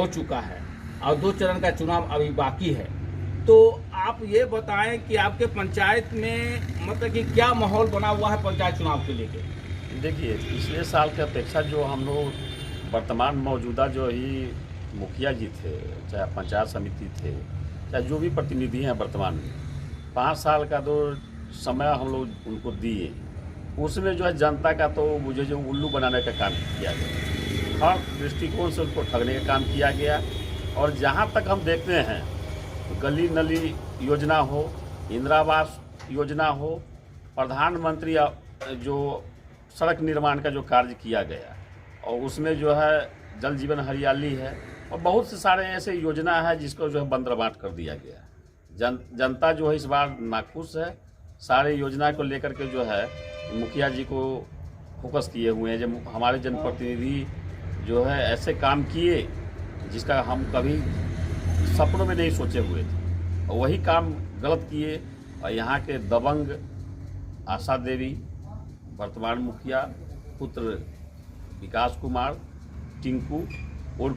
हो चुका है और 2 चरण का चुनाव अभी बाकी है। तो आप ये बताएं कि आपके पंचायत में मतलब कि क्या माहौल बना हुआ है पंचायत चुनाव के लेके? देखिए, पिछले साल की अपेक्षा जो हम लोग वर्तमान मौजूदा जो ही मुखिया जी थे, चाहे पंचायत समिति थे, चाहे जो भी प्रतिनिधि हैं वर्तमान में, 5 साल का जो समय हम लोग उनको दिए, उसमें जो है जनता का तो मुझे जो उल्लू बनाने का काम किया गया, हर दृष्टिकोण से उनको ठगने का काम किया गया। और जहाँ तक हम देखते हैं तो गली नली योजना हो, इंदिरा आवास योजना हो, प्रधानमंत्री जो सड़क निर्माण का जो कार्य किया गया और उसमें जो है जल जीवन हरियाली है और बहुत से सारे ऐसे योजना है जिसको जो है बंदरबाट कर दिया गया। जनता जो है इस बार नाखुश है। सारे योजना को लेकर के जो है मुखिया जी को फोकस किए हुए हैं। जब हमारे जनप्रतिनिधि जो है ऐसे काम किए जिसका हम कभी सपनों में नहीं सोचे हुए थे और वही काम गलत किए। और यहाँ के दबंग आशा देवी, वर्तमान मुखिया पुत्र विकास कुमार, टिंकू उर्फ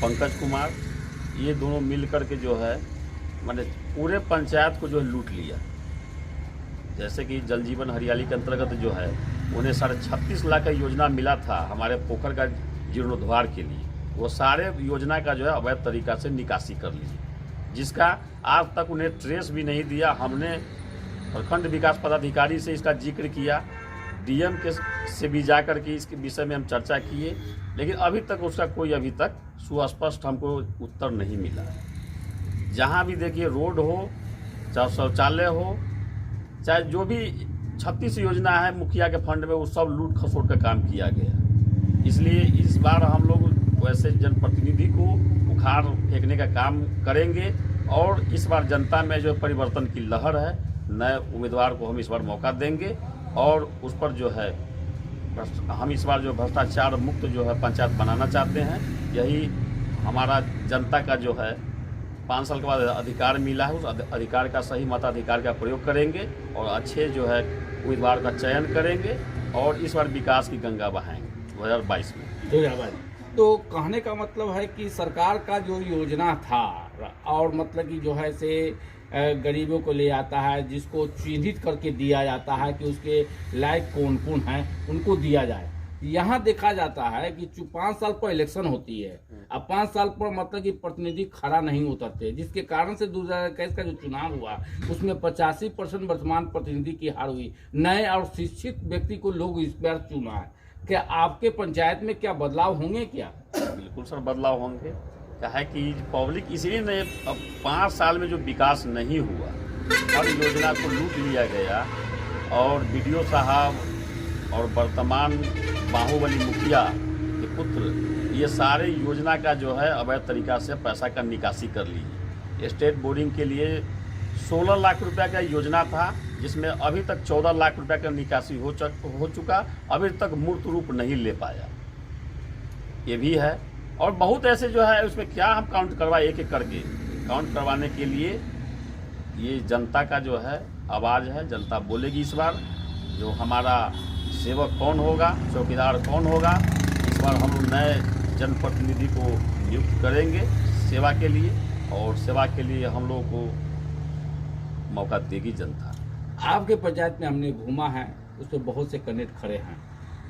पंकज कुमार, ये दोनों मिल कर के जो है मैंने पूरे पंचायत को जो है लूट लिया। जैसे कि जल जीवन हरियाली के अंतर्गत जो है उन्हें 36.5 लाख का योजना मिला था हमारे पोखर का जीर्णोद्धार के लिए, वो सारे योजना का जो है अवैध तरीका से निकासी कर ली, जिसका आज तक उन्हें ट्रेस भी नहीं दिया। हमने प्रखंड विकास पदाधिकारी से इसका जिक्र किया, डीएम के से भी जाकर के इसके विषय में हम चर्चा किए, लेकिन अभी तक उसका कोई अभी तक सुस्पष्ट हमको उत्तर नहीं मिला। जहाँ भी देखिए रोड हो, चाहे शौचालय हो, चाहे जो भी 36 योजना है मुखिया के फंड में, वो सब लूट खसोट का काम किया गया। इसलिए इस बार हम लोग वैसे जनप्रतिनिधि को उखाड़ फेंकने का काम करेंगे और इस बार जनता में जो परिवर्तन की लहर है, नए उम्मीदवार को हम इस बार मौका देंगे और उस पर जो है हम इस बार जो भ्रष्टाचार मुक्त जो है पंचायत बनाना चाहते हैं। यही हमारा जनता का जो है 5 साल के बाद अधिकार मिला है, उस अधिकार का सही मताधिकार का प्रयोग करेंगे और अच्छे जो है उम्मीदवार का चयन करेंगे और इस बार विकास की गंगा बहाएंगे 2022 में। तो कहने का मतलब है कि सरकार का जो योजना था और मतलब कि जो है से गरीबों को ले आता है, जिसको चिन्हित करके दिया जाता है कि उसके लायक कौन कौन हैं उनको दिया जाए। यहाँ देखा जाता है कि 5 साल पर इलेक्शन होती है, अब 5 साल पर मतलब कि प्रतिनिधि खड़ा नहीं उतरते, जिसके कारण से 2021 का जो चुनाव हुआ उसमें 85% वर्तमान प्रतिनिधि की हार हुई। नए और शिक्षित व्यक्ति को लोग इस बार चुना है। क्या आपके पंचायत में क्या बदलाव होंगे? क्या बिल्कुल सर बदलाव होंगे। क्या है कि पब्लिक इसलिए नहीं, अब 5 साल में जो विकास नहीं हुआ, हर योजना को लूट लिया गया और बीडीओ साहब और वर्तमान बाहुबली मुखिया के पुत्र ये सारे योजना का जो है अवैध तरीका से पैसा का निकासी कर ली। स्टेट बोर्डिंग के लिए 16 लाख रुपया का योजना था, जिसमें अभी तक 14 लाख रुपया का निकासी हो चुका, अभी तक मूर्त रूप नहीं ले पाया। ये भी है और बहुत ऐसे जो है उसमें क्या हम काउंट करवाए एक एक करके। काउंट करवाने के लिए ये जनता का जो है आवाज़ है, जनता बोलेगी इस बार जो हमारा सेवक कौन होगा, चौकीदार कौन होगा। इस बार हम लोग नए जनप्रतिनिधि को नियुक्त करेंगे सेवा के लिए और सेवा के लिए हम लोगों को मौका देगी जनता। आपके पंचायत में हमने घूमा है, उसमें बहुत से कैंडिडेट खड़े हैं,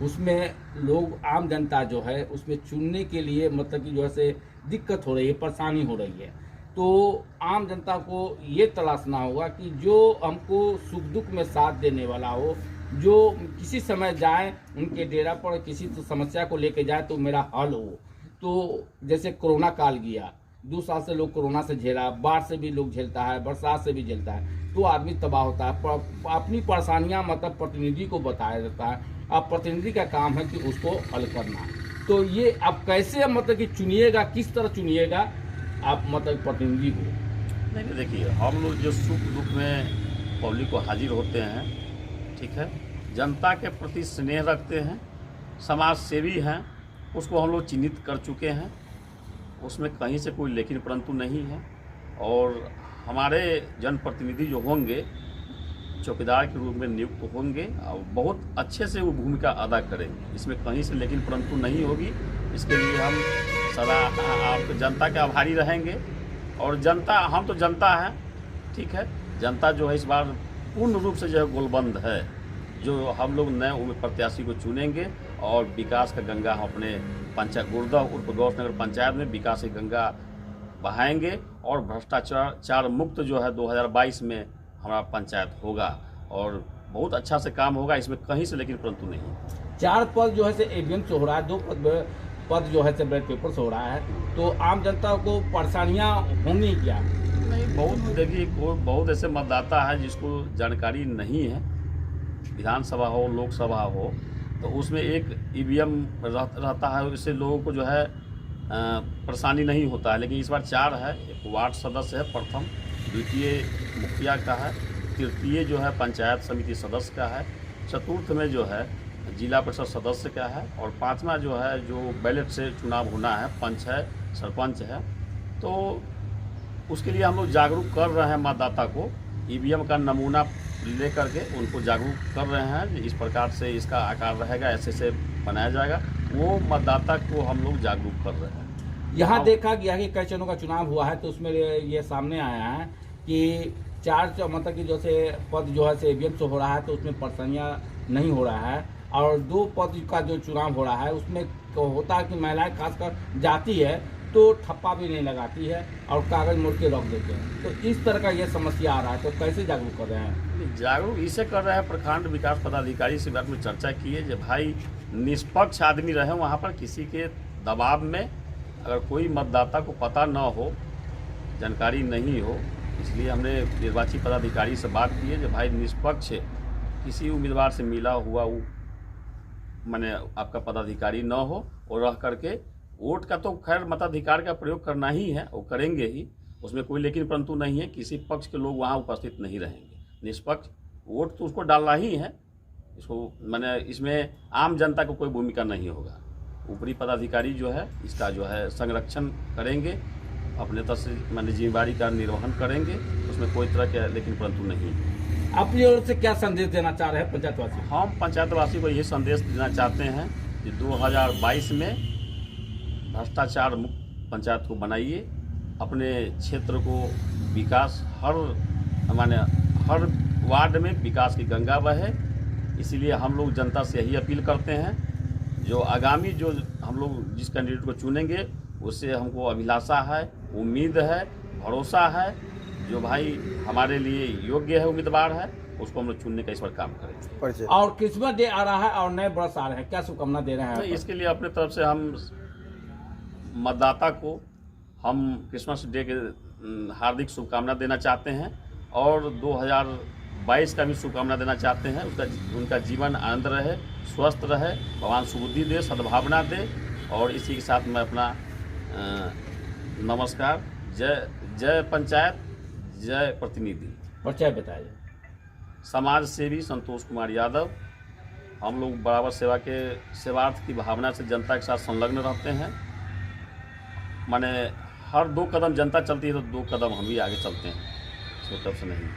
उसमें लोग आम जनता जो है उसमें चुनने के लिए मतलब कि जो है दिक्कत हो रही है, परेशानी हो रही है। तो आम जनता को ये तलाशना होगा कि जो हमको सुख दुख में साथ देने वाला हो, जो किसी समय जाए उनके डेरा पर किसी तो समस्या को लेके जाए तो मेरा हल हो। तो जैसे कोरोना काल गया, 2 साल से लोग कोरोना से झेला, बाढ़ से भी लोग झेलता है, बरसात से भी झेलता है, तो आदमी तबाह होता है। अपनी परेशानियां मतलब प्रतिनिधि को बताया जाता है, अब प्रतिनिधि का काम है कि उसको हल करना। तो ये आप कैसे मतलब कि चुनिएगा, किस तरह चुनिएगा आप मतलब प्रतिनिधि को? नहीं देखिए, हम लोग जो सुख दुख में पब्लिक को हाजिर होते हैं, ठीक है, जनता के प्रति स्नेह रखते हैं, समाज सेवी हैं, उसको हम लोग चिन्हित कर चुके हैं, उसमें कहीं से कोई लेकिन परंतु नहीं है। और हमारे जनप्रतिनिधि जो होंगे चौकीदार के रूप में नियुक्त होंगे और बहुत अच्छे से वो भूमिका अदा करेंगे, इसमें कहीं से लेकिन परंतु नहीं होगी। इसके लिए हम सदा आप जनता के आभारी रहेंगे। और जनता, हम तो जनता हैं, ठीक है, जनता जो है इस बार पूर्ण रूप से जो है गोलबंद है। जो हम लोग नए उम्मीद प्रत्याशी को चुनेंगे और विकास का गंगा हम अपने पंचायत गुरुदह उर्फ गौसनगर पंचायत में विकास की गंगा बहाएंगे और भ्रष्टाचार मुक्त जो है 2022 में हमारा पंचायत होगा और बहुत अच्छा से काम होगा, इसमें कहीं से लेकिन परंतु नहीं। 4 पद जो है से ईवीएम से हो रहा है, 2 पद जो है से बैलेट पेपर से हो रहा है, तो आम जनता को परेशानियां होंगी क्या? नहीं, बहुत देखिए, बहुत ऐसे मतदाता है जिसको जानकारी नहीं है, विधानसभा हो लोकसभा हो तो उसमें एक ईवीएम रहता है, इससे लोगों को जो है परेशानी नहीं होता है। लेकिन इस बार 4 है, एक वार्ड सदस्य है प्रथम, द्वितीय मुखिया का है, तृतीय जो है पंचायत समिति सदस्य का है, चतुर्थ में जो है जिला परिषद सदस्य का है और 5वां जो है जो बैलेट से चुनाव होना है, पंच है, सरपंच है। तो उसके लिए हम लोग जागरूक कर रहे हैं मतदाता को, ईवीएम का नमूना ले करके उनको जागरूक कर रहे हैं। इस प्रकार से इसका आकार रहेगा, ऐसे से बनाया जाएगा, वो मतदाता को हम लोग जागरूक कर रहे हैं। यहाँ देखा गया कि कई चरणों का चुनाव हुआ है तो उसमें ये सामने आया है कि 4 मतलब कि जैसे पद जो है से ईवीएम से हो रहा है तो उसमें परेशानियाँ नहीं हो रहा है, और 2 पद का जो चुनाव हो रहा है उसमें होता है कि महिलाएं खासकर जाती है तो ठप्पा भी नहीं लगाती है और कागज मोड़ के रख देते हैं, तो इस तरह का ये समस्या आ रहा है, तो कैसे जागरूक कर रहे हैं? जागरूक इसे कर रहे हैं, प्रखंड विकास पदाधिकारी से बात में चर्चा की है, जो भाई निष्पक्ष आदमी रहे वहाँ पर, किसी के दबाव में अगर कोई मतदाता को पता न हो, जानकारी नहीं हो, इसलिए हमने निर्वाचित पदाधिकारी से बात की है जो भाई निष्पक्ष किसी उम्मीदवार से मिला हुआ वो माने आपका पदाधिकारी न हो, और रह करके वोट का तो खैर मताधिकार का प्रयोग करना ही है, वो करेंगे ही, उसमें कोई लेकिन परंतु नहीं है, किसी पक्ष के लोग वहाँ उपस्थित नहीं रहेंगे, निष्पक्ष वोट तो उसको डालना ही है, इसको माने इसमें आम जनता को कोई भूमिका नहीं होगा। ऊपरी पदाधिकारी जो है इसका जो है संरक्षण करेंगे, अपने तरफ से माने जिम्मेदारी का निर्वहन करेंगे, उसमें कोई तरह के लेकिन परंतु नहीं। अपनी ओर से क्या संदेश देना चाह रहे हैं पंचायतवासी? हम पंचायतवासी को ये संदेश देना चाहते हैं कि 2022 में भ्रष्टाचार मुक्त पंचायत को बनाइए, अपने क्षेत्र को विकास हर वार्ड में विकास की गंगा बहे। इसीलिए हम लोग जनता से यही अपील करते हैं, जो आगामी जो हम लोग जिस कैंडिडेट को चुनेंगे उससे हमको अभिलाषा है, उम्मीद है, भरोसा है, जो भाई हमारे लिए योग्य है उम्मीदवार है, उसको हम लोग चुनने का इस पर काम करेंगे। और क्रिसमस डे आ रहा है और नए वर्ष आ रहे हैं, क्या शुभकामना दे रहे हैं? तो इसके लिए अपने तरफ से हम मतदाता को हम क्रिसमस डे के हार्दिक शुभकामना देना चाहते हैं और 2022 का भी शुभकामना देना चाहते हैं। उनका जीवन आनंद रहे, स्वस्थ रहे, भगवान सुबुद्धि दे, सद्भावना दे। और इसी के साथ मैं अपना नमस्कार, जय पंचायत, जय प्रतिनिधि। परिचय बताइए। समाज सेवी संतोष कुमार यादव। हम लोग बराबर सेवार्थ की भावना से जनता के साथ संलग्न रहते हैं, माने हर 2 कदम जनता चलती है तो 2 कदम हम भी आगे चलते हैं, इसमें तब से नहीं।